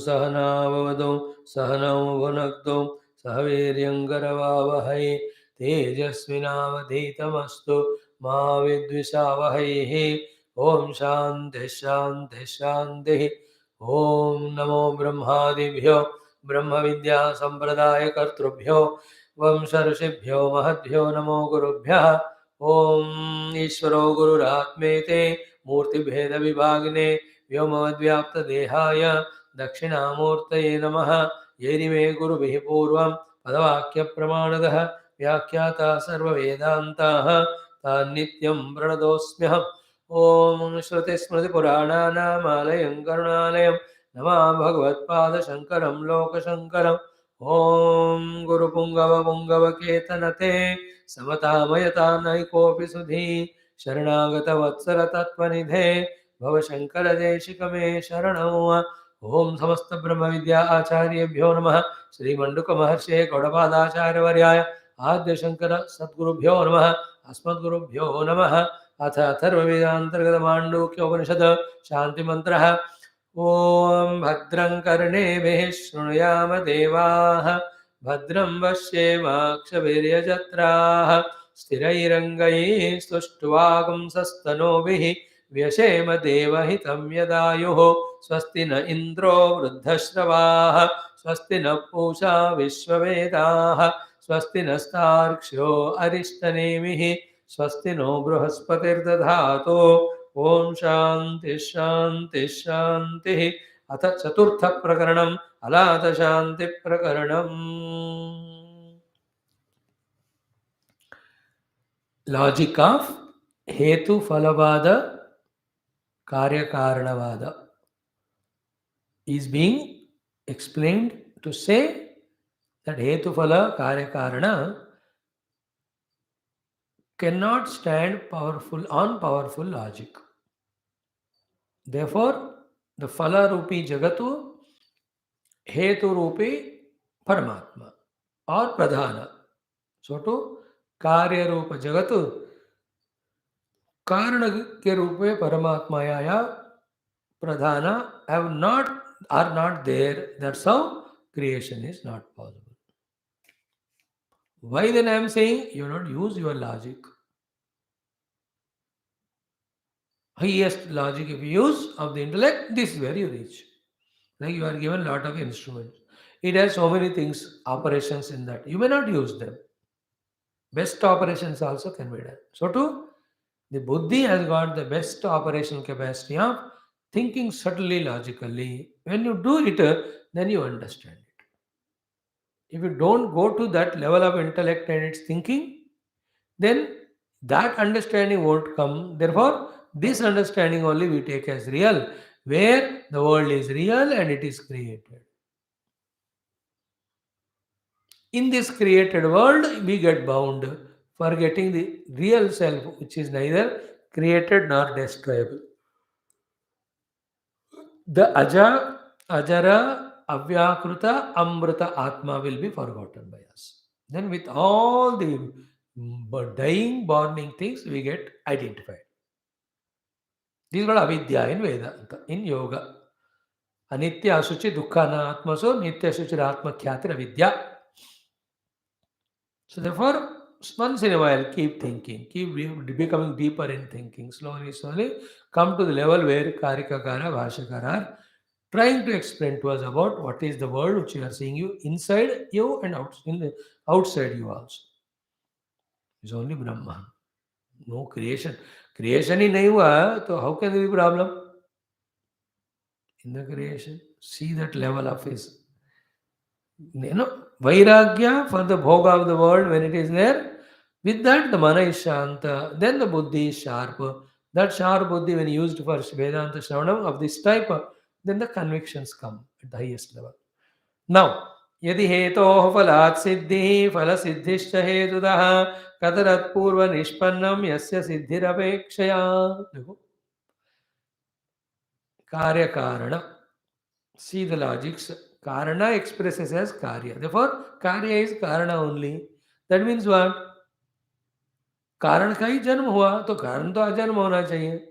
सहनाववतु सहनौ भुनक्तु सह वीर्यङ्करवावहै तेजस्विनावधीतमस्तु मा विद्विषावहैः। ओम शान्तिः शान्तिः शान्तिः। ओम नमो ब्रह्मादिभ्यो ब्रह्म विद्या संप्रदाय कर्तृभ्यो वंश ऋषिभ्यो महद्भ्यो नमो गुरुभ्यः। ओम ईश्वरो गुरुरात्मेते मूर्तिभेद विभागिने व्योमवद्व्याप्त देहाय दक्षिणामूर्तये नमः। येरिमे गुरुभिः पूर्वं पदवाक्य प्रमाणतः व्याख्याता सर्ववेदान्ताः तान्नित्यं प्रणतोऽस्म्यहम्। ओम श्रुतिस्मृतिपुराणानामालयं करुणालयं नमामि भगवत्पादशङ्करं लोकशङ्करम्। ओम गुरुपुङ्गवपुङ्गवकेतनते समतामयतानैकोऽपि सुधी शरणागतवत्सलतत्त्वनिधे भवशङ्करदेशिकमे शरणौ। ओम समस्त ब्रह्म विद्या आचार्येभ्यो नमः। श्रीमण्डुकमहर्षे गौडपादाचार्यवर्याय आद्य शंकर सद्गुरुभ्यो नमः। अस्मद्गुरुभ्यो नमः। अथ अथर्ववेदान्तर्गत माण्डूक्योपनिषद शांति मंत्रः। ओम भद्रं कर्णेभिः शृणुयाम देवाः भद्रं पश्येमाक्षभिर्यजत्राः स्थिरैरङ्गैः स्तुष्ट्वागुंसस्तनूभिः व्यशेम देवहितं यदायुः। स्वस्ति न इन्द्रो वृद्धश्रवाः स्वस्ति न पूषा विश्ववेदाः स्वस्ति नस्तार्क्ष्यो अरिष्टनेमिः स्वस्ति नो बृहस्पतिर्दधातु। ओम शांति शांति शांति। अथ चतुर्थ प्रकरणम् अलाथ शांति प्रकरणम्। लॉजिक ऑफ हेतु फलवाद कार्य कारणवाद is being explained to say that hetu phala karya karana cannot stand on powerful logic. Therefore, the phala rupi jagatu hetu rupi paramatma or pradhana. So to karya rupa jagatu karana ke रूप में परमात्मा या pradhana are not there. That's how creation is not possible. Why then I am saying you not use your logic? Highest logic if you use of the intellect, this is where you reach. Like you are given a lot of instruments. It has so many things, operations in that. You may not use them. Best operations also can be done. So too, the buddhi has got the best operational capacity of thinking subtly, logically. When you do it, then you understand it. If you don't go to that level of intellect and its thinking, then that understanding won't come. Therefore, this understanding only we take as real, where the world is real and it is created. In this created world, we get bound, forgetting the real self, which is neither created nor destroyable. The Ajara, Avyakruta, Amrita Atma will be forgotten by us. Then with all the dying, burning things, we get identified. This is called avidya in Vedanta, in yoga. Anitya asuchi dukkana atmaso nitya asuchi atma khyatira vidya. So therefore, once in a while, keep thinking, keep becoming deeper in thinking. Slowly, slowly, come to the level where Karikakara, Bhashakara are trying to explain to us about what is the world which you are seeing you inside you and outside you also. It's only Brahman. No creation. Creation ही नहीं हुआ तो how can there be problem in the creation? See that level of his, vairagya for the bhoga of the world when it is there. With that the mana is shanta, then the buddhi is sharp. That sharp buddhi when used for Vedanta Shravanam of this type, then the convictions come at the highest level. Now, यदि हेतोः फलात् सिद्धिः फलसिद्धिश्च हेतुतः कतरत् पूर्व निष्पन्नं यस्य सिद्धिरपेक्षया. देखो कार्य कारण. See the logics. Karana expresses as karya. Therefore, karya is karana only. That means what? कारण का ही जन्म हुआ तो कारण तो अजन्म होना चाहिए.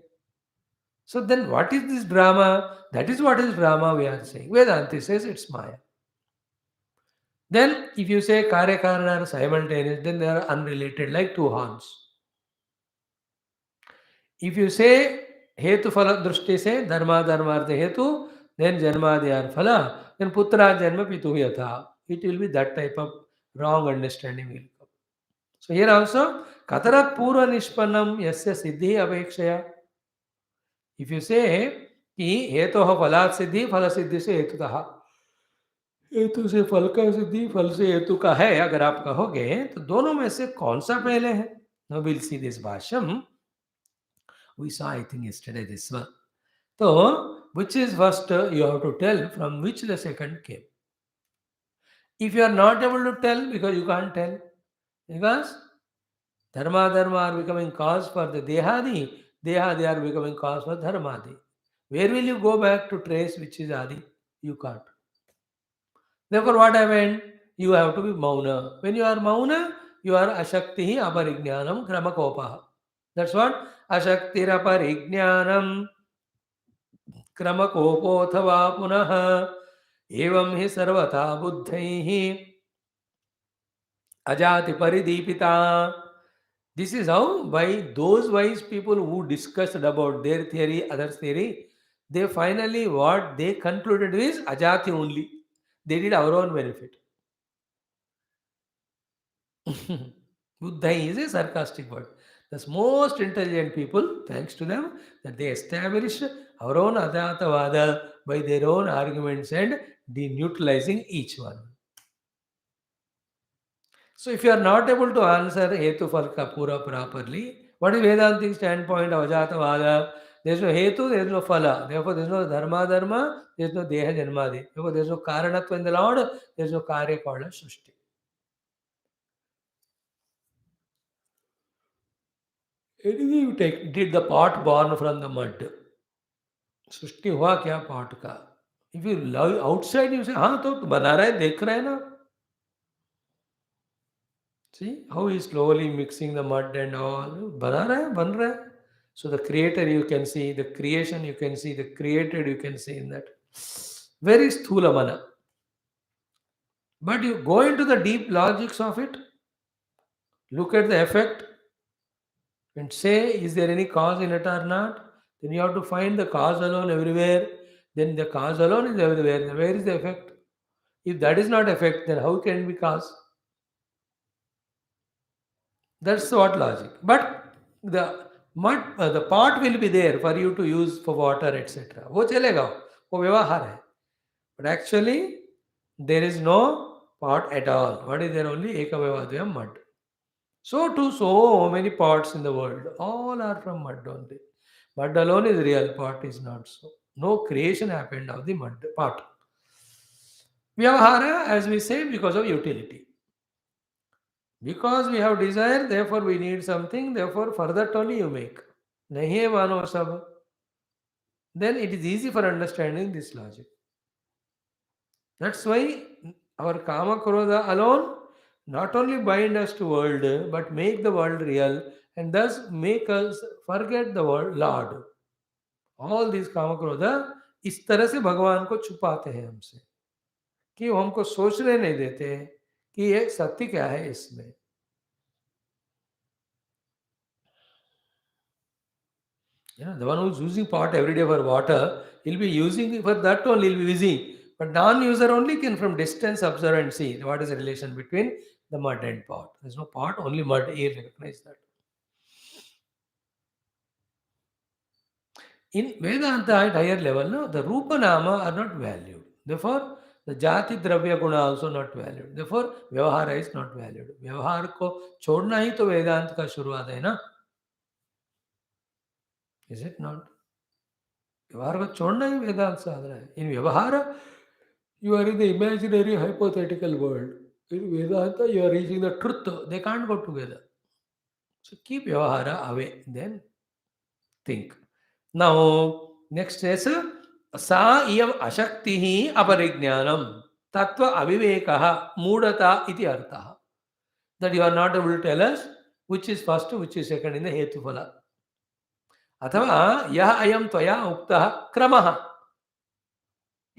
So then what is this drama? That is what is drama we are saying. Vedanta says it's Maya. Then if you say Karyakarana are simultaneous, then they are unrelated like two horns. If you say Hetu Phala Drushti se Dharma Dharmartha Hetu, then Janmadhyar Phala, then Putra Janma Pitu Yatha. It will be that type of wrong understanding will come. So here also, Katarat Purva Nishpannam Yasya Siddhi Apekshaya. If you say कि हेतु फलात् सिद्धि फल सिद्धि से हेतुतः, हेतु से फल का सिद्धि फल से हेतु का है, अगर आप कहोगे तो दोनों में से कौन सा पहले है? Now we'll see this भाष्यम. We saw I think yesterday this one. So which is first you have to tell from which the second came. If you are not able to tell because you can't tell, because dharma are becoming cause for the dehadi are becoming cause for dharmadi. Where will you go back to trace which is adi? You can't. Therefore, what happened? You have to be mauna. When you are mauna, you are ashakti aparijnanam kramakopaha. That's what ashaktir aparijnanam kramakopothava punah evam hi sarvata buddhaihi ajati paridipita. This is how by those wise people who discussed about their theory, others' theory, they finally what they concluded is ajati only. They did our own benefit. Buddha is a sarcastic word. The most intelligent people, thanks to them, that they established our own Adhyatavada by their own arguments and deneutralizing each one. So if you are not able to answer Hetu Phala Pura properly, what is Vedantic standpoint of Ajatavada? There is no Hetu, there is no Phala. Therefore, there is no Dharma, there is no Deha Janmadi. Therefore, there is no Karanatva in the Lord, there is no Karya called as Srishti. Anything you take, did the pot born from the mud? सृष्टि हुआ क्या pot का? If you love outside you से हाँ तो बना रहा है, देख रहे हैं ना. See how he slowly mixing the mud and all, बना रहा है, बन रहा है. So the creator you can see, the creation you can see, the created you can see in that. Very sthula mana. But you go into the deep logics of it, look at the effect and say, is there any cause in it or not? Then you have to find the cause alone everywhere. Then the cause alone is everywhere. Then where is the effect? If that is not effect, then how can it be cause? That's what logic. But the mud, the pot will be there for you to use for water, etc. वो चलेगा, वो व्यवहार है. But actually, there is no pot at all. What is there? Only ekavayavadhyam mud. So too, so many pots in the world, all are from mud only. Mud alone is real, pot is not so. No creation happened of the mud pot. Vyavahara, as we say, because of utility. Because we have desire, therefore we need something, therefore for that only you make. Nahi hai mano sab. Then it is easy for understanding this logic. That's why our kama krodha alone not only bind us to world, but make the world real and thus make us forget the world Lord. All these kama krodha इस तरह से भगवान को छुपाते हैं हमसे कि वो हमको सोचने नहीं देते कि ये सत्य क्या है इसमें. The one who's using pot every day for water, he'll be using it for that only, he'll be busy. But non-user only can from distance observe and see what is the relation between the mud and pot. There's no pot, only mud. He recognize that. In Vedanta at higher level, no, the Rupa Nama are not valued. Therefore, the Jati Dravya Guna also not valued. Therefore, Vyavahara is not valued. Vyavahar को छोड़ना ही तो वेदांत का शुरुआत है ना? Is it not? व्यवहार को छोड़ना ही वेदांत साधना है. In Vyavahara, you are in the imaginary hypothetical world. In Vedanta, you are reaching the truth. They can't go together. So keep Vyavahara away. Then think. Now, next is Sa iyam ashaktihi aparijnanam tattva avivekaha mudata iti artha. That you are not able to tell us which is first, which is second in the Hetu Phala. अथवा यः अयं त्वया उक्तः क्रमः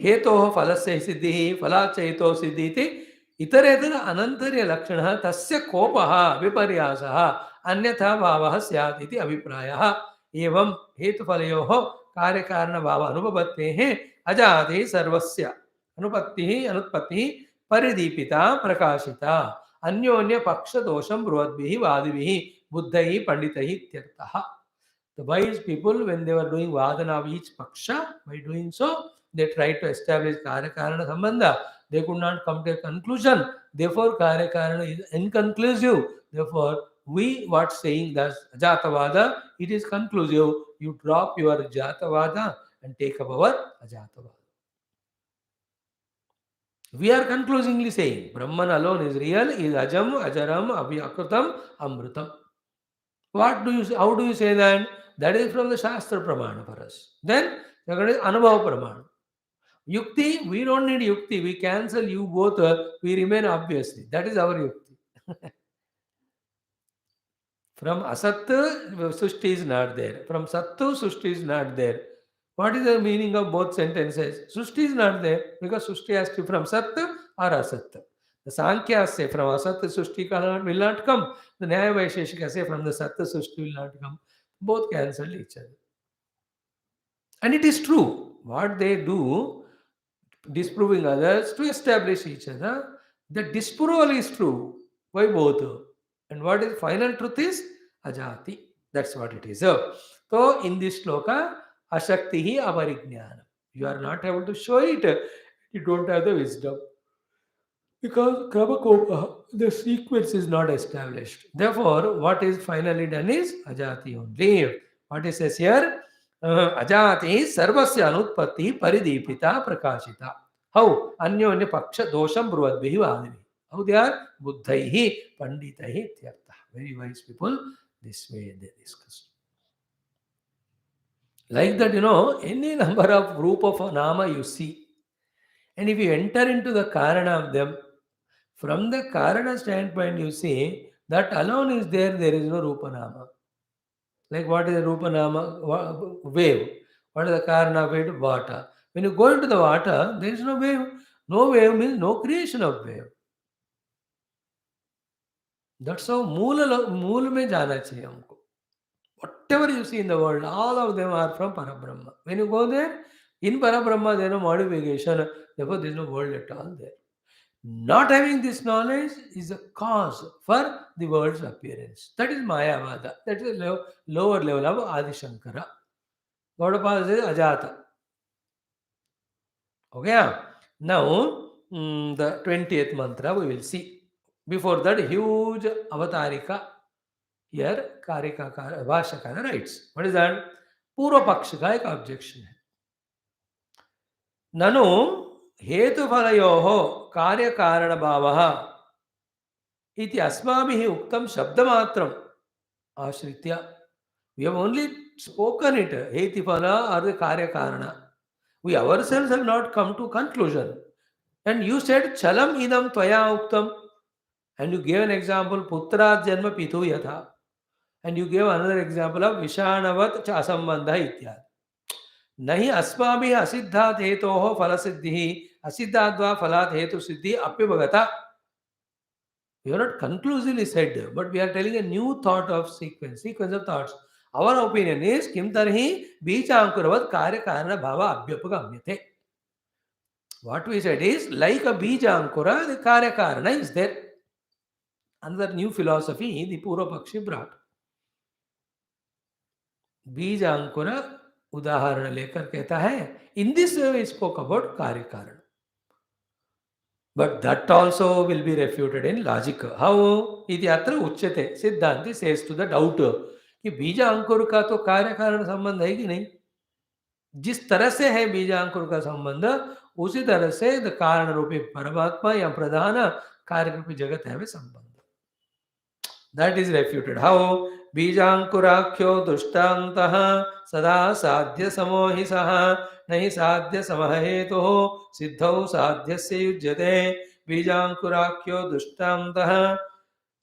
हेतोः फलस्य सिद्धिः फलात् च हेतोः सिद्धिः इति इतरेतर अनन्तर्यलक्षणः तस्य कोपः विपर्यासः अन्यथा भावः स्यात् इति अभिप्रायः। एवं हेतुफलयोः कार्यकारणभाव अनुपपत्तेः अजाते सर्वस्य अनुपत्तिः अनुत्पत्तिः परिदीपिता प्रकाशिता अन्योन्य पक्षदोषं ब्रुवद्भिः वादिभिः बुद्धैः पंडितैः इत्यर्थः। The wise people, when they were doing vadana of each paksha, by doing so, they tried to establish Karyakarana Sambandha. They could not come to a conclusion. Therefore, Karyakarana is inconclusive. Therefore, we what saying that Ajatavada, it is conclusive. You drop your Ajatavada and take up our Ajatavada. We are conclusively saying Brahman alone is real, is Ajam, Ajaram, Abhyakrutam, Amrutam. What do you say? How do you say that? That is from the Shastra Pramana for us. Then there is Anubhava Pramana. Yukti, we don't need Yukti. We cancel you both. We remain obviously. That is our Yukti. From Asat, Sushti is not there. From Sattu, Sushti is not there. What is the meaning of both sentences? Sushti is not there because Sushti has to be from Sat or Asat. The Sankhya say from Asat Sushti will not come. The Nyaya Vaisheshika say from the Sat Sushti will not come. Both cancel each other. And it is true. What they do, disproving others to establish each other, the disproval is true by both. And what is final truth is Ajati. That's what it is. So in this shloka, Ashaktihi Avarignyana. You are not able to show it. You don't have the wisdom. Because Kramakopa, the sequence is not established. Therefore, what is finally done is Ajati only. What it says here? Ajati sarvasya anutpatti paridipita prakashita. How? Anyonya paksha dosham bruvadbihi vadivi. How they are? Buddhaihi panditaihi tyartha. Very wise people, this way they discuss. Like that, any number of group of nama you see. And if you enter into the karana of them, from the Karana standpoint, you see that alone is there is no Rupanama. Like what is the Rupanama? Wave. What is the Karana wave? Water. When you go into the water, there is no wave. No wave means no creation of wave. That's how Mool mein jana chahiye humko. Whatever you see in the world, all of them are from Parabrahma. When you go there, in Parabrahma there is no modification. Therefore, there is no world at all there. Not having this knowledge is a cause for the world's appearance. That is Mayavada. That is the lower level of Adi Shankara. Gaudapada says Ajata. Okay. Now, the 20th mantra we will see. Before that, huge avatarika. Here, Karika Vashakara writes. What is that? Purva Paksha ka ek objection hai. Nanu हेतुफलयोः कार्यकारणभावः इति अस्माभिः उक्तं शब्दमात्रम् आश्रित्य. We have only spoken it, hetufala or the karyakarana. We ourselves have not come to conclusion. And you said chalam idam tvaya uktam, and you gave an example putra janma pitu yatha, and you gave another example of vishanavat cha asambandha ityad. नहीं अस्माभिः असिद्धात् हेतोः फलसिद्धिः असिद्धाद्वा फलात् हेतु सिद्धिः अप्युपगता. We are not conclusively said, but we are telling a new thought of sequence of thoughts. Our opinion is किं तर्हि बीजांकुरवत् कार्यकारण भाव अभ्युपगम्यते. What we said is like a बीजांकुरा, the karyakarana is there. Another new philosophy the Purva Pakshi brought. बीजांकुरा उदाहरण लेकर कहता है in this way we spoke about कार्य कारण, but that also will be refuted in logic. How इति अत्र उच्यते. सिद्धांति सेज टू द डाउट कि बीजा अंकुर का तो कार्य कारण संबंध है कि नहीं. जिस तरह से है बीजा अंकुर का संबंध उसी तरह से द कारण रूपी परमात्मा या प्रधान कार्य रूपी जगत है वे संबंध. That is refuted. हाउ बीजांकुराख्यो दुष्टान्तः सदा साध्य समोहिसः नहि साध्य समहेतुः सिद्धौ साध्यस्य युज्यते. बीजांकुराख्यो दुष्टान्तः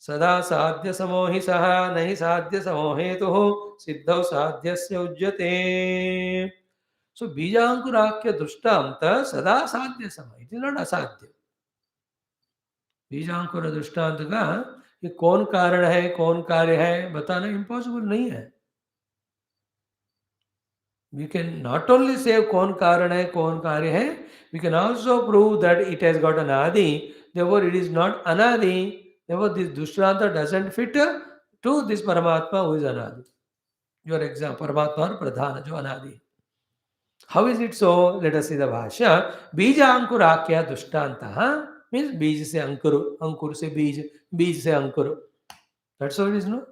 सदा साध्य समोहि सह नहि साध्य समोहेतुः सिद्धौ साध्यस्य उज्यते. So बीजांकुराख्य दृष्टांत सदा साध्य सम, इट इज नॉट असाध्य. बीजांकुर दृष्टांत का कि कौन कारण है कौन कार्य है बताना इम्पॉसिबल नहीं है. We can not only say कौन कारण है कौन कार्य है, we can also prove that it has got an adi, therefore it is not anadi, therefore this dushranta doesn't fit to this Paramatma who is anadi. Your example, Paramatma or Pradhana, jo anadi. How is it so? Let us see the Bhashya. Bija ankurakya dushtanta means bij se ankur, ankur se bij, bij se ankur. That's how it is, no?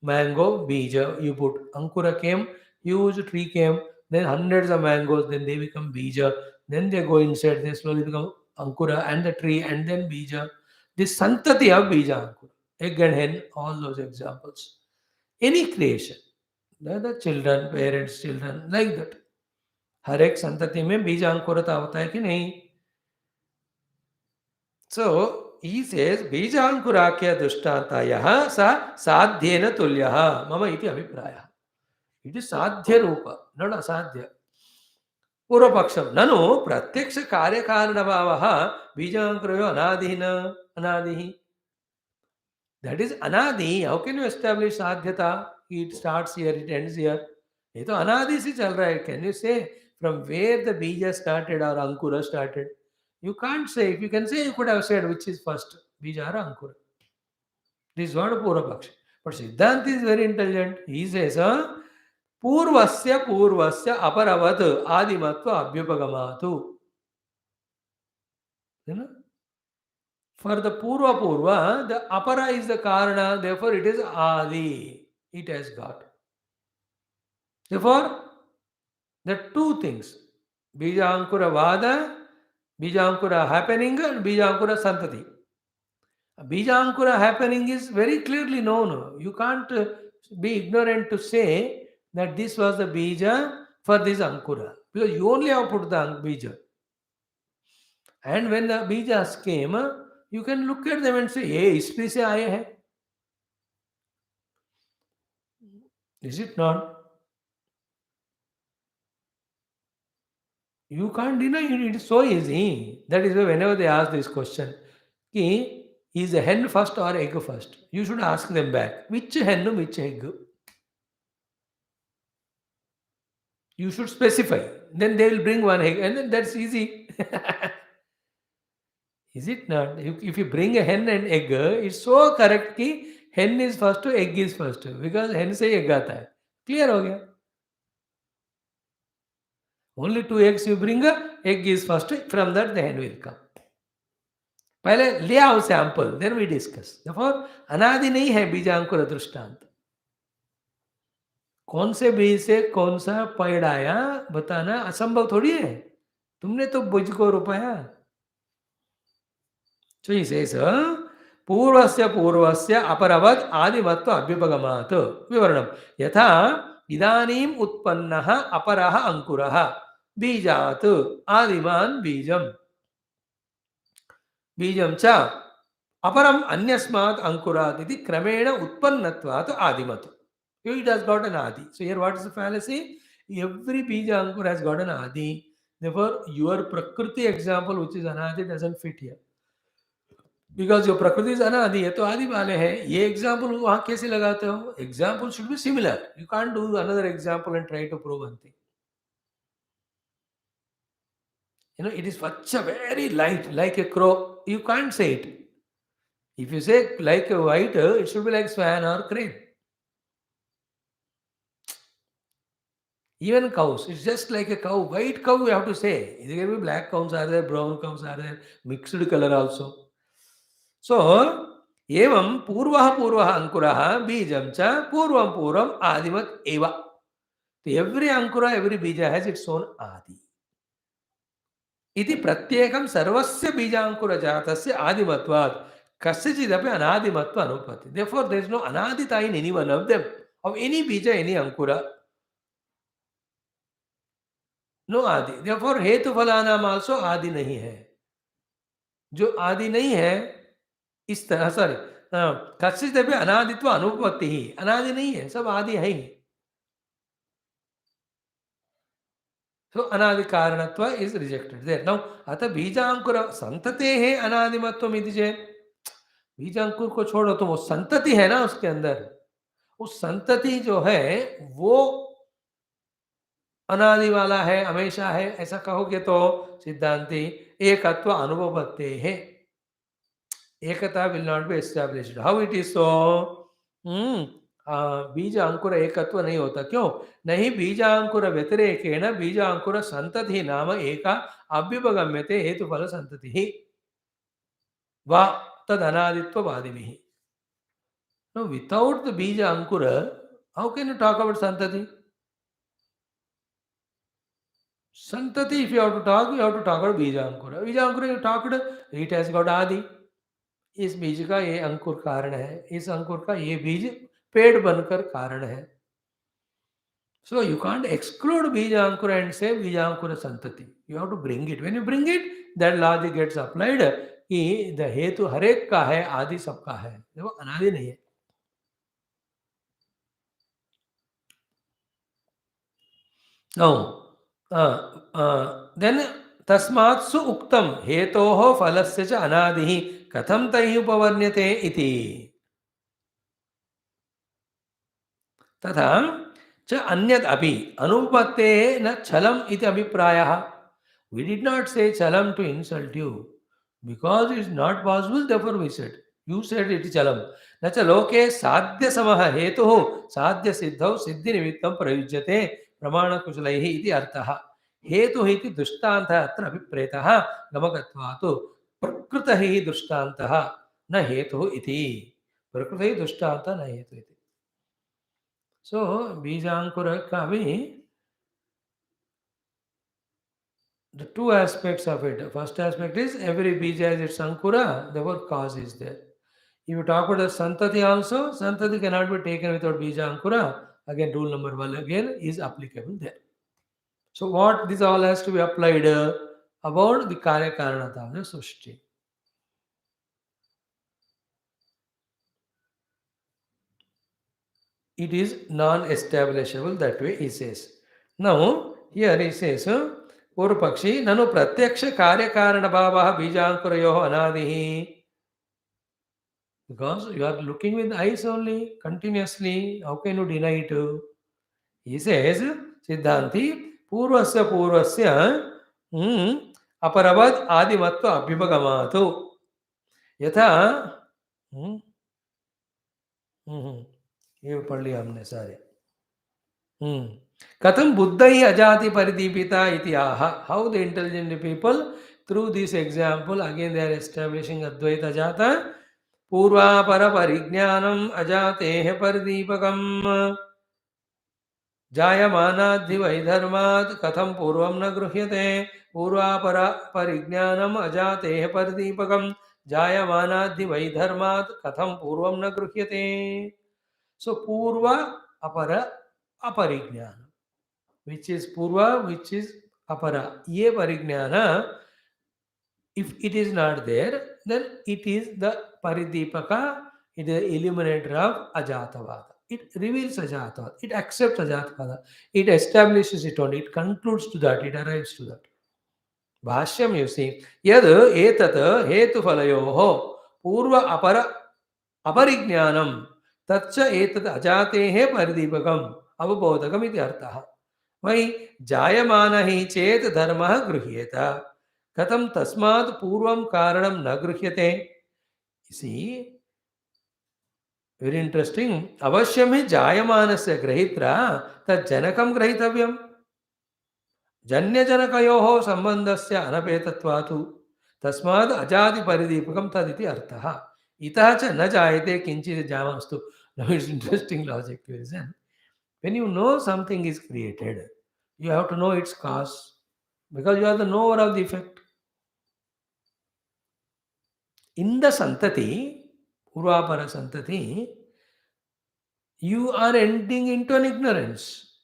Mango, bija, you put ankura came, huge tree came, then hundreds of mangoes, then they become bija, then they go inside, they slowly become ankura and the tree and then bija. This santati of bija ankura, egg and hen, all those examples. Any creation, the children, parents, children, like that. हर एक संतति में बीज अंकुरता होता है कि नहीं. So he says बीजांकुराख्य दृष्टान्तयः स साध्येन तुल्यः मम इति अभिप्रायः. It is साध्य रूप, not असाध्य. पूर्वपक्षं ननु प्रत्यक्ष कार्यकारणभावः बीजांकुरयो अनादिः न अनादिः. That is anadi. How can you establish sadhyata? It starts here, it ends here. ये तो अनादि से चल रहा है. Can you say from where the bija started or ankura started? You can't say. If you can say, you could have said which is first, bija or ankura. This is what Purvapaksh. But Siddhanta is very intelligent. He says, पूर्वस्य पूर्वस्य अपरवत् आदिमत्व अभ्युपगमातु. You know? For the Purva Purva, the apara is the karana, therefore it is adi. It has got. Therefore, the two things, Bijankura Vada, Bijankura happening and Bijankura Santati. Bijankura happening is very clearly known. You can't be ignorant to say that this was the Bija for this Ankura. Because you only have put the Bija. And when the Bijas came, you can look at them and say, hey, इसमें से आए हैं. Is it not? You can't deny it. It is so easy. That is why whenever they ask this question, ki, is a hen first or egg first? You should ask them back. Which hen, which egg? You should specify. Then they will bring one egg and then that's easy. Is it not? If you bring a hen and egg, it's so correct ki hen is first, egg is first. Because hen se egg aata hai. Clear ho gaya? Only 2 eggs you bring, egg is first, from that the hen will come. पहले ले आओ sample, then we discuss. देखो अनादि नहीं है बीजांकुर दृष्टांत. कौन से बीज से कौन सा पेड़ आया बताना असंभव थोड़ी है. तुमने तो बीज को रोपाया. So he says, पूर्वस्य पूर्वस्य अपरवत् आदिमत्व अभ्युपगमात् विवरणं. यथा इदानीम् उत्पन्नः अपरः अंकुरः बीजात् आदिमान् बीजम्. बीजं च अपरम अन्यस्मात् अंकुरात् इति क्रमेण उत्पन्नत्वात् आदिमत्. It has got an adi. So here what is the fallacy? Every bija ankur has got an adi. Therefore your prakriti example which is anadi doesn't fit here. Because your prakriti is anadi है तो आदि वाले हैं. ये example वहाँ कैसे लगाते हो? Example should be similar. You can't do another example and try to prove one thing. You know, it is such a very light, like a crow. You can't say it. If you say like a white, it should be like swan or crane. Even cows, it's just like a cow. White cow, you have to say. There can be black cows are there, brown cows are there, mixed color also. So, evam purvah purvah ankuraha bijam cha purvam purvam adimat eva. So every ankura, every bija has its own adi. Iti pratyekam sarvasya bijankura jatasya adimatvat kasyachidapi anadimatva anupati. Therefore, there is no anadita in any one of them. Of any bija, any ankura. No आदि. Therefore हेतु फलानाम also आदि नहीं है. जो आदि नहीं है इस तरह, सॉरी, कश्चित् अपि अनादित्व अनुपपत्तिः, अनादि नहीं है, सब आदि है ही. So anadi karanatva is rejected there. Now अतः बीजांकुर संतते है अनादिमत्व इति चेत बीजांकुर को छोड़ो तो वो संतति है ना उसके अंदर, उस संतति जो है वो अनादि वाला है, हमेशा है, ऐसा कहोगे तो सिद्धांति एकत्व अनुभवते है. एकता will not be established. How it is so? हम्म बीज अंकुर एकत्व नहीं होता. क्यों नहीं? बीजांकुर व्यतिरेकेण बीजांकुर संतति नाम एका अभ्युपगम्यते हेतुफल संतति वा तद अनादित्ववादिभिः. Now without the bija ankura, how can you talk about santati? Santati, if you have to talk, you have to talk about bija ankura. Bija ankura you talked, it has got adi. इस बीज का ये अंकुर कारण है, इस अंकुर का ये बीज पेड़ बनकर कारण है. So you can't exclude bija ankura and say bija ankura santati. You have to bring it. When you bring it, that logic gets applied कि the हेतु हर एक का है, आदि सबका है, देखो अनादि नहीं है. Now, then तस्मात्सु उक्तम हेतोः फलस्य च अनादिः कथं तैः उपवर्ण्यते इति. तथा च अन्यत् अपि अनुपत्तेः न छलम् इति अभिप्रायः. We did not say chalam to insult you because it's not possible, therefore we said. You said it is chalam. न च लोके साध्य समः हेतुः साध्य सिद्धौ सिद्धि निमित्तं प्रयुज्यते प्रमाणकुशलैः इति अर्थः. हेतुः इति दृष्टान्तः अत्र अभिप्रेतः गमकत्वात् प्रकृतः हि दृष्टान्तः न हेतुः इति. प्रकृतिः दृष्टान्तः न हेतुः इति. सो बीजांकुर का भी the two aspects of it. The first aspect is every bija has its ankura, therefore cause is there. If you talk about the santati also, santati cannot be taken without bija ankura. Again, rule number 1 again is applicable there. So what this all has to be applied about the karya karanata of the sushti. It is non-establishable that way, he says. Now, here he says, पूर्वपक्षी ननु प्रत्यक्ष कार्य कारण भावः बीजांकुरयोः अनादिः. Because you are looking with eyes only continuously, how can you deny it? He says, सिद्धांति पूर्वस्य पूर्वस्य अपरवद् आदिमत्व अभ्युपगमात् यथा ये पढ़ लिया हमने सारे. कथम बुद्धैः अजाति परिदीपिता इति आह. How the intelligent people through this example again they are establishing Advaita Ajata. पूर्वापर परिज्ञानम् अजातेः परिदीपकम् जायमानाद्धि वैधर्मात् कथं पूर्वं न गृह्यते. पूर्वापर परिज्ञानम् अजातेः परिदीपकम् जायमानाद्धि वैधर्मात् कथं पूर्वं न गृह्यते. So पूर्व अपरा अपरिज्ञान, which is purva, which is apara. Ye parijnana, if it is not there, then it is the paridipaka, it is the illuminator of ajatavada. It reveals ajatavada, it accepts ajatavada, it establishes it only, it concludes to that, it arrives to that. Bhashyam, you see, yad etat hetufalayoho purva apara अपरिज्ञानम तच्च एतत् अजातेः परिदीपकम् अवबोधकम् इति अर्थः. वही जायमान ही चेत धर्मः गृह्येत कथं तस्मात् पूर्वं कारणं न गृह्यते. सी वेरी इंटरेस्टिंग. अवश्यं हि जायमानस्य ग्रहीत्रा तज्जनकं ग्रहीतव्यम्. जन्यजनकयोः सम्बन्धस्य अनपेतत्वात् तस्मात् अजाति परिदीपकं तदिति अर्थः. इतः च न जायते किंचित् जामस्तु. Now it's interesting logic to listen. When you know something is created, you have to know its cause because you are the knower of the effect. In the santati, purvapara santati, you are ending into an ignorance.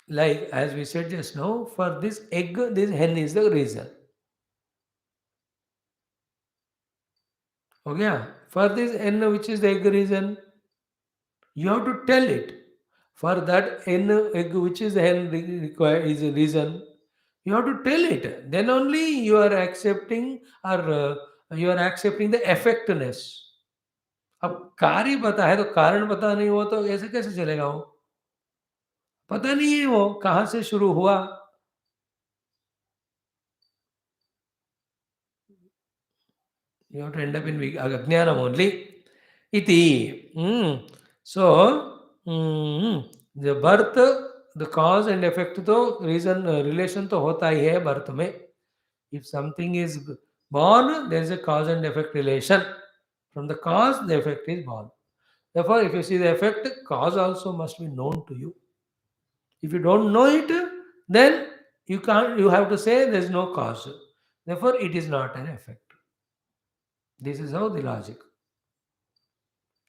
Like as we said just now, for this egg, this hen is the reason. हो गया. For this n, which is the egg reason, you have to tell it. For that n egg, which is the hen require is a reason, you have to tell it. Then only you are accepting, or you are accepting the effectiveness. अब कार्य पता है तो कारण पता नहीं हो तो ऐसे कैसे चलेगा वो? पता नहीं है वो कहाँ से शुरू हुआ. You have to end up in Ajnanam only. Iti. So, the birth, the cause and effect to reason, relation to hota hi hai birth mein. If something is born, there is a cause and effect relation. From the cause, the effect is born. Therefore, if you see the effect, cause also must be known to you. If you don't know it, then you can't. You have to say there is no cause. Therefore, it is not an effect. This is how the logic.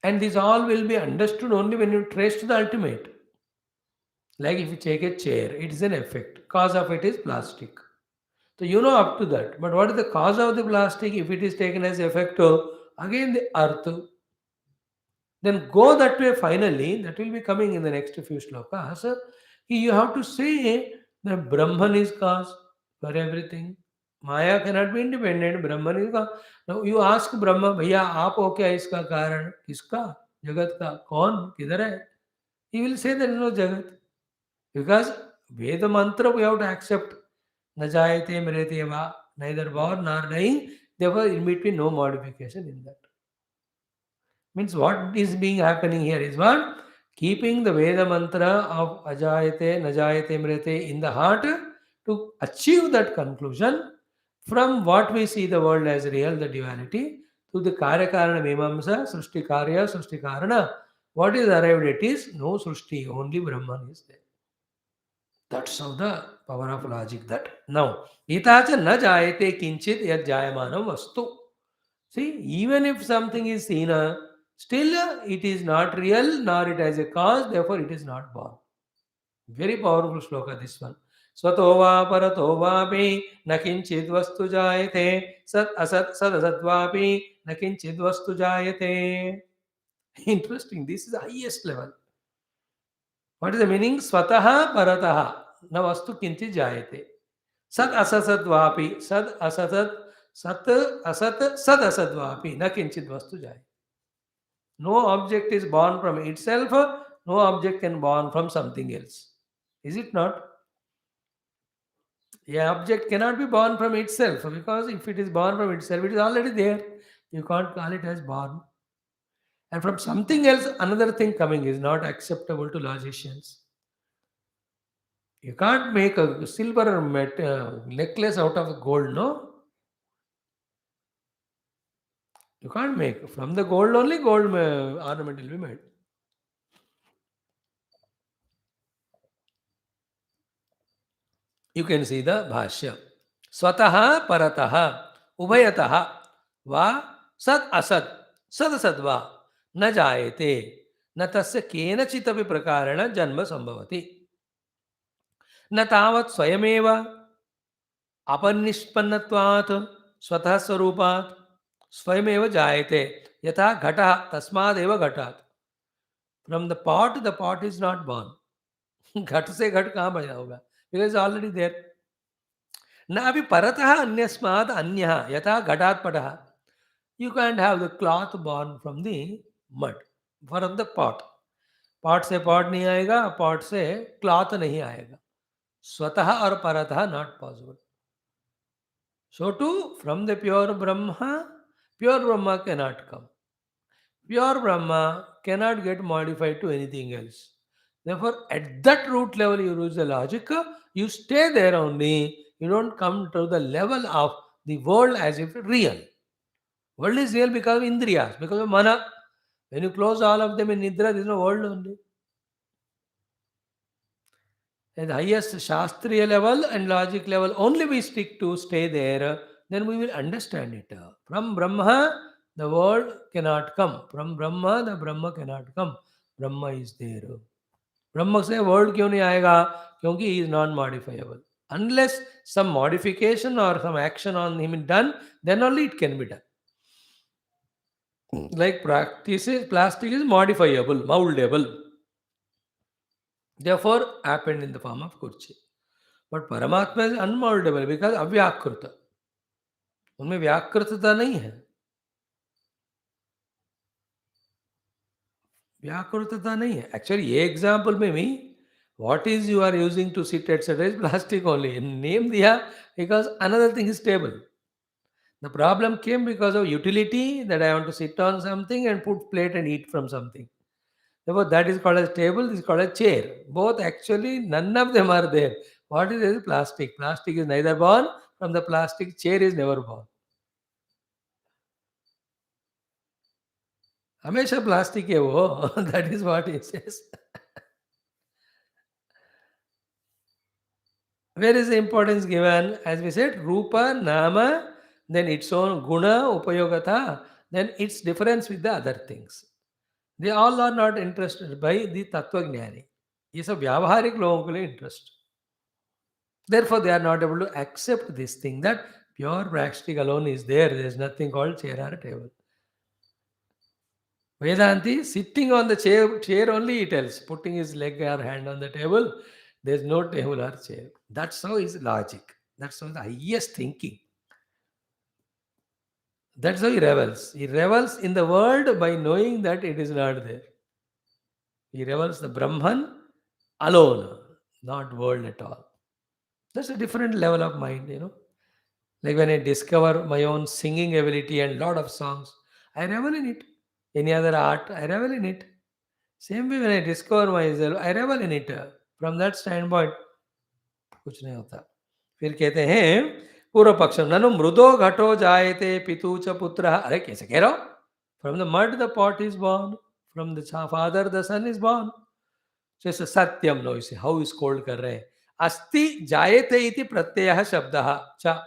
And this all will be understood only when you trace to the ultimate. Like if you take a chair, it is an effect. Cause of it is plastic. So you know up to that. But what is the cause of the plastic? If it is taken as effect, again the earth. Then go that way finally. That will be coming in the next few shlokas. You have to say that Brahman is cause for everything. Maya cannot be independent. Brahman is cause. Now you ask Brahma, भैया आप हो क्या इसका कारण? किसका? जगत का? कौन? किधर है? He will say there is no jagat. Because Veda mantra we have to accept. Na jayate mrete va. Neither born nor dying. Therefore, in between no modification in that. Means what is being happening here is what? Keeping the Veda mantra of Ajayate, Najayate, Mrete in the heart to achieve that conclusion from what we see the world as real, the duality, to the Karyakarana Mimamsa, Srushti Karya, Srushti Karana. What is arrived at is no Srushti, only Brahman is there. That's how the power of logic that. Now, itacha na jayate kinchit yad jayamanam vastu. See, even if something is seen, still it is not real, nor it has a cause, therefore it is not born. Very powerful shloka this one. Svato va parato vapi na kinchit vastu jayate sat asat sad asat vapi na kinchit vastu jayate. Interesting. This is the highest level. What is the meaning? Swataha parataha na vastu kinchit jayate. Sat asasat vapi sad asasat sat asat sad asat vapi na kinchit vastu jayate. No object is born from itself, no object can born from something else. Is it not? A object cannot be born from itself because if it is born from itself, it is already there. You can't call it as born. And from something else, another thing coming is not acceptable to logicians. You can't make a silver necklace out of gold, no? You can't make. From the gold only, gold ornament will be made. You can see the bhashya. Swataha parataha ubhayataha va sad asad sad asad va na jayate na tasya kenachit api prakarana janma sambhavati na tavat swayameva अपनिष्पन्नत्वात् स्वतः स्वरूपात् स्वयमेव जायते यथा घटः तस्मादेव घटात्. From the pot is not born. घट से घट कहाँ बना होगा? Because it's already there. न अभी परतः अन्यस्मात् अन्यः यथा घटात् पटः. You can't have the cloth born from the mud, from the pot. pot से pot नहीं आएगा, pot से cloth नहीं आएगा. स्वतः और परतः not possible. So too, from the pure Brahma cannot come. Pure Brahma cannot get modified to anything else. Therefore, at that root level, you use the logic, you stay there only, you don't come to the level of the world as if real. World is real because of Indriyas, because of Mana. When you close all of them in Nidra, there is no world only. At the highest Shastriya level and logic level, only we stick to stay there, then we will understand it. From Brahma, the world cannot come. From Brahma, the Brahma cannot come. Brahma is there. Brahma से world क्यों नहीं आएगा? क्योंकि he is non-modifiable. Unless some modification or some action on him is done, then only it can be done. Like practice is plastic is modifiable, moldable. Therefore, happened in the form of kurchi. But Paramatma is unmoldable because अव्याकृत. उनमें व्याकृतता नहीं है. व्याकृतता नहीं है. Actually, ये example में भी what is you are using to sit etc. is plastic only. Name दिया because another thing is stable. The problem came because of utility that I want to sit on something and put plate and eat from something. Therefore, that is called as table, this is called a chair. Both actually, none of them are there. What is this? Plastic. Plastic is neither born from the plastic, chair is never born. हमेशा plastic है वो. That is what it says. Where is the importance given? As we said, Rupa, Nama, then its own Guna, Upayogata, then its difference with the other things. They all are not interested by the Tattva Jnani. ये सब व्यावहारिक लोगों के लिए interest. Therefore, they are not able to accept this thing that pure plastic alone is there. There is nothing called chair or table. Vedanti, sitting on the chair only he tells, putting his leg or hand on the table, there is no table or chair. That's how his logic. That's how the highest thinking. That's how he revels. He revels in the world by knowing that it is not there. He revels the Brahman alone, not world at all. That's a different level of mind. Like when I discover my own singing ability and lot of songs, I revel in it. Any other art, I revel in it. Same way when I discover myself, I revel in it. From that standpoint, कुछ नहीं होता. फिर कहते हैं पूर्व पक्ष ननु मृदो घटो जायते पितु च पुत्र. अरे कैसे कह रहा हो? From the mud the pot is born. From the father the son is born. जैसे सत्यम नो इसे हाउ इज कोल्ड कर रहे हैं. अस्ति जायते इति प्रत्ययः शब्दः च.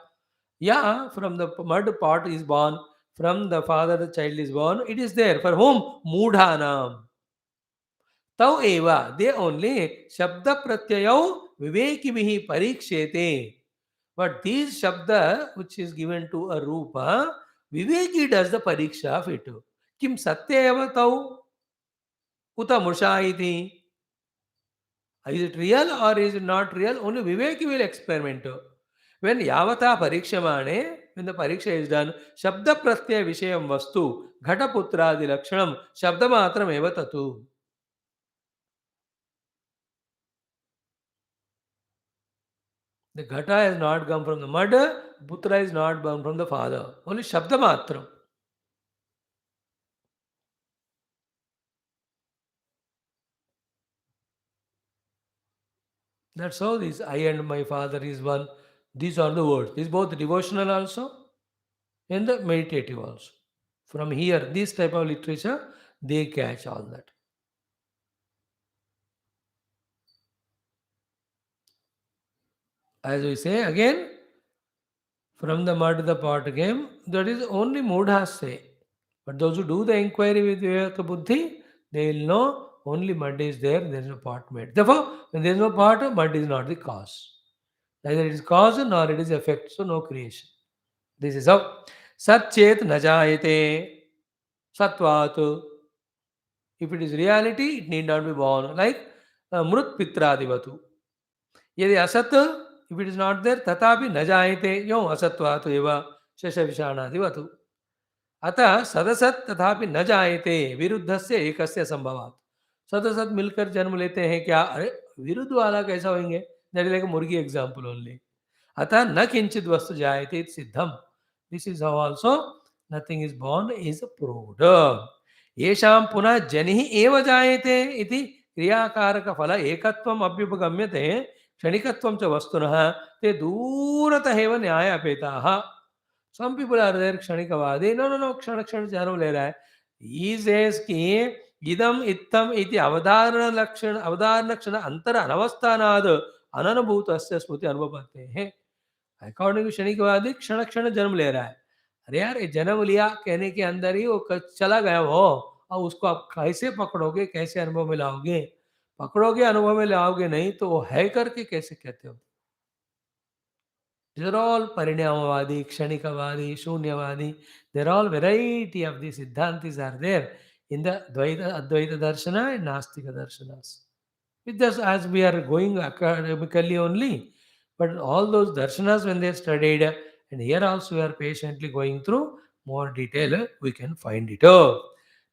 Yeah, from the mud pot is born. From the father the child is born. It is there. For whom? Mudhanam. तव एवा they only shabda pratyayau vivekivihi parikshete. But these shabda which is given to a rupa, viveki does the pariksha of it. Kim satya eva tau uta musha iti. Is it real or is it not real? Only viveki will experiment. When yavata parikshamane, when the pariksha is done, shabda pratyaya vishayam vastu ghata putradi lakshanam shabda matram eva tatu. The ghata has not come from the mud, putra is not born from the father. Only shabda matram. That's how this I and my father is one. These are the words. This is both devotional also and the meditative also. From here, this type of literature, they catch all that. As we say again, from the mud the pot came, that is only mudhas say. But those who do the inquiry with Viveka Buddhi, they will know only mud is there is no pot made. Therefore, when there is no pot, mud is not the cause. Neither it is cause nor it is effect, so no creation. This is how. Sat chet najayate satvat. If it is reality, it need not be born. Like mrut pitradivatu. यदि असत if it is not there तथापि न जायते यो असत्वात् एव शेषविषाणादिवतु. अतः सदसत तथापि न जायते विरुद्धस्य एकस्य संभवात्. सदसत मिलकर जन्म लेते हैं क्या? अरे विरुद्ध वाला कैसा होंगे? दैट इज लाइक मुर्गी एग्जाम्पल ओनली. अतः न किंचित वस्तु जायते इति सिद्धम. This is how also nothing is born is proved. येषां पुनः जनिः एव जायते इति क्रियाकारक फल एकत्वम् अभ्युपगम्यते क्षणिकत्वं च वस्तुनः ते दूरतः एव न्याय अपेताः. Some people are there क्षणिकवादी. No, क्षण क्षण जन्म ले रहा है. He says कि इदम इत्थम इति अवधारण लक्षण अंतर अनवस्थानाद अननुभूतस्य स्मृति अनुभवते हैं. अकॉर्डिंग टू क्षणिकवादी क्षण क्षण जन्म ले रहा है. अरे यार ये जन्म लिया कहने के अंदर ही वो चला गया वो. और उसको आप कैसे पकड़ोगे, कैसे अनुभव में लाओगे? पकड़ोगे, अनुभव में लाओगे नहीं तो वो है करके कैसे कहते हो? These are all Parinamavadi, Kshanikavadi, Shunyavadi. They're all variety of these Siddhantis are there in the Dvaita, Advaita Darshana and Nastika Darshanas. With us, as we are going academically only, but all those darshanas when they studied, and here also we are patiently going through more detail, we can find it out.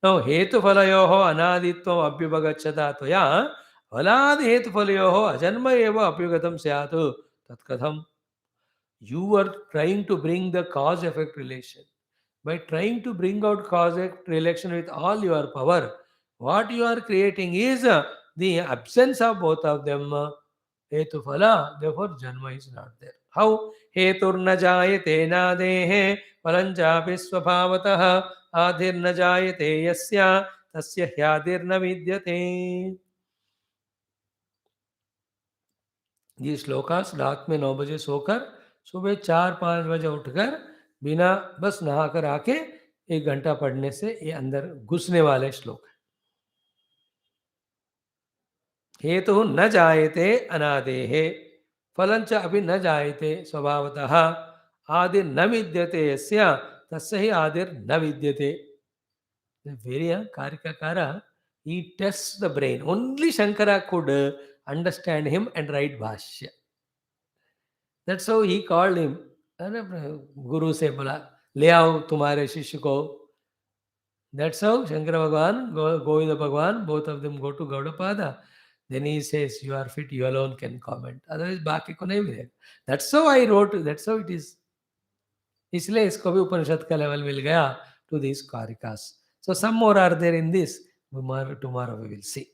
Now, hetu falayoho anaditvam abhyubhagachata tvaya falad hetu falayoho ajanma eva abhyugatam syatu tatkatham. You are trying to bring the cause effect relation. By trying to bring out cause effect relation with all your power, what you are creating is the absence of both of them. Hetu phala, therefore janma is not there. How? Heturna jayate nadehe palanchapi svabhavatah adhirna jayate yasya tasya hyadirna vidyate. ये श्लोकास रात में 9 बजे सोकर सुबह 4-5 बजे उठकर बिना बस नहाकर आके 1 घंटा पढ़ने से ये अंदर घुसने वाले श्लोक है. हेतु न जायते अनादेः फलंच अभी न जायते स्वभावतः आदि न विद्यते यस्य तस्य ही आदिर न विद्यते. Very Karikakara, he tests the brain. Only Shankara could understand him and write Bhashya. That's how he called him. अरे गुरु से बोला ले आओ तुम्हारे शिष्य को. That's how Shankara Bhagavan, Govinda Bhagavan, both of them go to Gaudapada. Then he says, you are fit, you alone can comment. Otherwise, बाकी को नहीं मिलेगा. That's how I wrote, that's how it is. इसलिए इसको भी उपनिषद का level मिल गया to these karikas. So some more are there in this. Tomorrow we will see.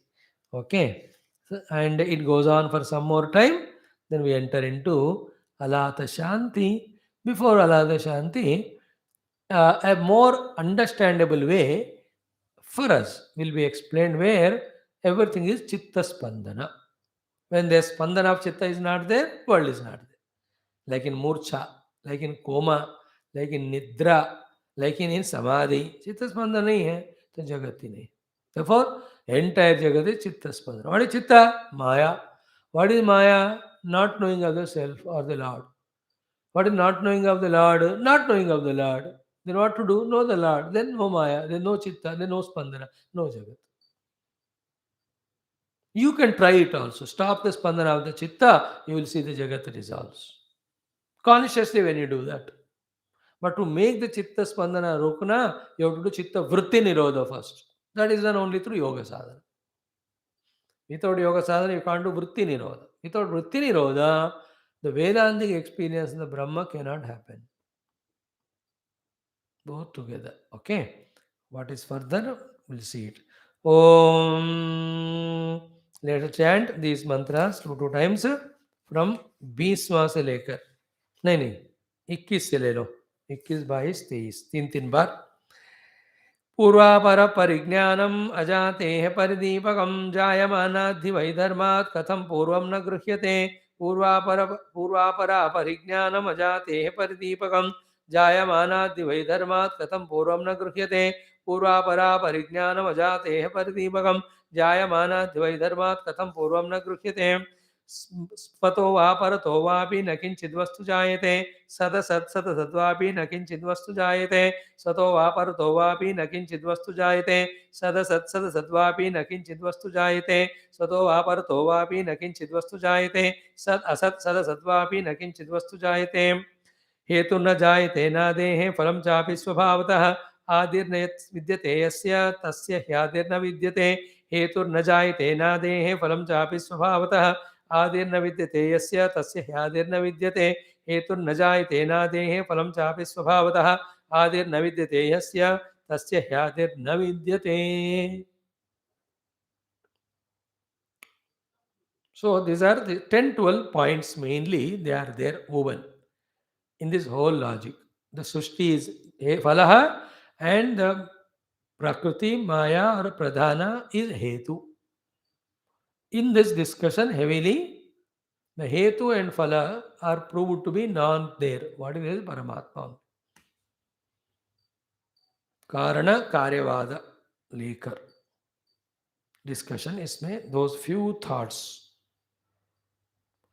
Okay. So, and it goes on for some more time. Then we enter into ALAATHA Shanti. Before ALAATHA Shanti, a more understandable way for us will be explained where everything is Chitta Spandana. When the Spandana of Chitta is not there, world is not there. Like in Murcha, like in coma, like in Nidra, like in Samadhi. Chitta Spandana nahi hai, to Jagat hi nahi. Therefore, entire Jagat is Chitta Spandana. What is Chitta? Maya. What is Maya? Not knowing of the self or the Lord. What is not knowing of the Lord? Not knowing of the Lord. Then what to do? Know the Lord. Then no Maya, then no Chitta, then no Spandana, no Jagat. You can try it also. Stop the Spandana of the Chitta, you will see the Jagat resolves. Consciously when you do that. But to make the Chitta Spandana Rokna, you have to do Chitta Vritti Nirodha first. That is done only through Yoga Sadhana. Without Yoga Sadhana, you can't do Vritti Nirodha. Without Vritti Nirodha, the Vedantic experience in the Brahma cannot happen. Both together. Okay. What is further? We'll see it. Om. Let us chant these mantras two times from Bhisma से लेकर नहीं नहीं 21 से ले लो 21 22 23 3 बार पूर्वापर परिज्ञानम अजातेह परिदीपकम जायमानाद्धि वैधर्मात् कथम पूर्वं न गृह्यते पूर्वापरा परिज्ञानम अजातेह परिदीपकम जायमानाद्धि वैधर्मात् कथम पूर्वं न गृह्यते पूर्वापरा परिज्ञानम अजातेह परिदीपकम जायमानाद्धि वैधर्मात् कथम पूर्वं न गृह्यते स्पतो वा परतो वापि न किंचिद्वस्तु जायते सदसत्सदसद्वापि न किंचिद्वस्तु जायते सतो वा परतो वापि न किंचिद्वस्तु जायते सदसत्सदसद्वापि न किंचिद्वस्तु जायते सतो वा परतो वापि न किंचिद्वस्तु जायते सद असत् सदसद्वापि न किंचिद्वस्तु जायते हेतु न जायते न देहे फलं चापि स्वभावतः आदिर्न यत् विद्यते यस्य तस्य ह्यादिर्न विद्यते हेतुर्न जायते न देहे फलं चापि स्वभावतः आदिर्न विद्यते यस्य तस्य ह्यादिर्न विद्यते हेतुर्न जायते न देहे फलं चापि स्वभावतः आदिर्न विद्यते यस्य तस्य ह्यादिर्न विद्यते. So these are the 10-12 points mainly, they are there woven in this whole logic. The Sushti is Falaha and the Prakriti, Maya or Pradhana is Hetu. In this discussion heavily, the Hetu and Phala are proved to be non-there. What is Paramatma? Karana Karyavada लेकर discussion इसमें those few thoughts